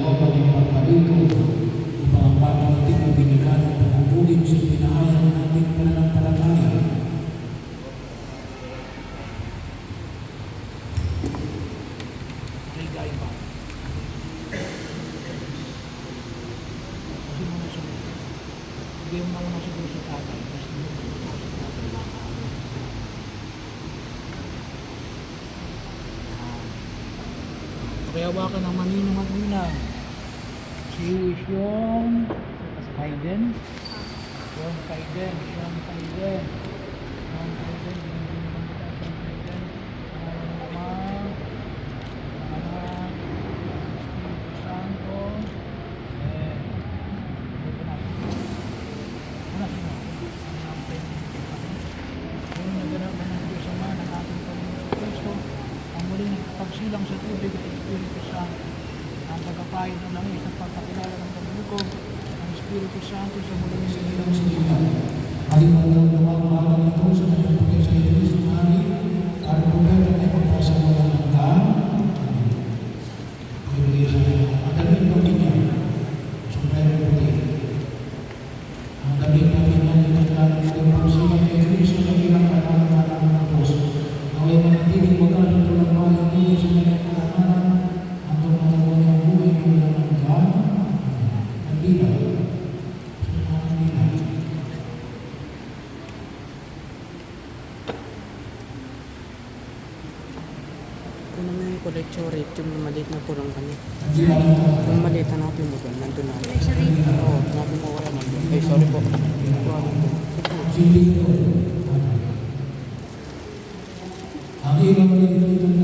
loob ang ipagpalikod upang ang pamamating na binigyan ng pangubugin sa pinahayang nating pananampalataya. Ligay ba? Hindi mo na siguro. Hindi mo na siguro sa tatay. Pakihawakan ng maninong at ninang. Si Sean Kaiden. Sean Kaiden. Sean Kaiden. Sean Kaiden. Sean Kaiden. Anak. Espiritu Santo. Kung naganapan ng Diyos Ama ng ating Panginoon Kristo, ang muling pagsilang sa tubig at Espiritu Santo, ang pagkapahid ng langis at pagkakilala ng pagbukob ng Espiritu Santo sa muling Sinilang sinila, halimutan lumang umaga nito sa kanyang pagay sa Ilis, Mari, at Roberto ay magpasa mo ng hanggang. Amen. Sa damit natin niya, sombrero puti. Ang damit natin niya, itaglalang natin pagsilang kay Kristo na ilang kalangan ng Diyos. Naway manatiling magkano ng bahay niya sa kanyang kalangan, hanggang matamo niya ang buhay ng ilang hanggang. Ang bilang. Ito naman yung collectorate, yung maliit na pulang kanya. Yung maliit na natin mo doon, nandun na. Oo, natin mo wala nandun. Ay, sorry po. Ang ibang ito itong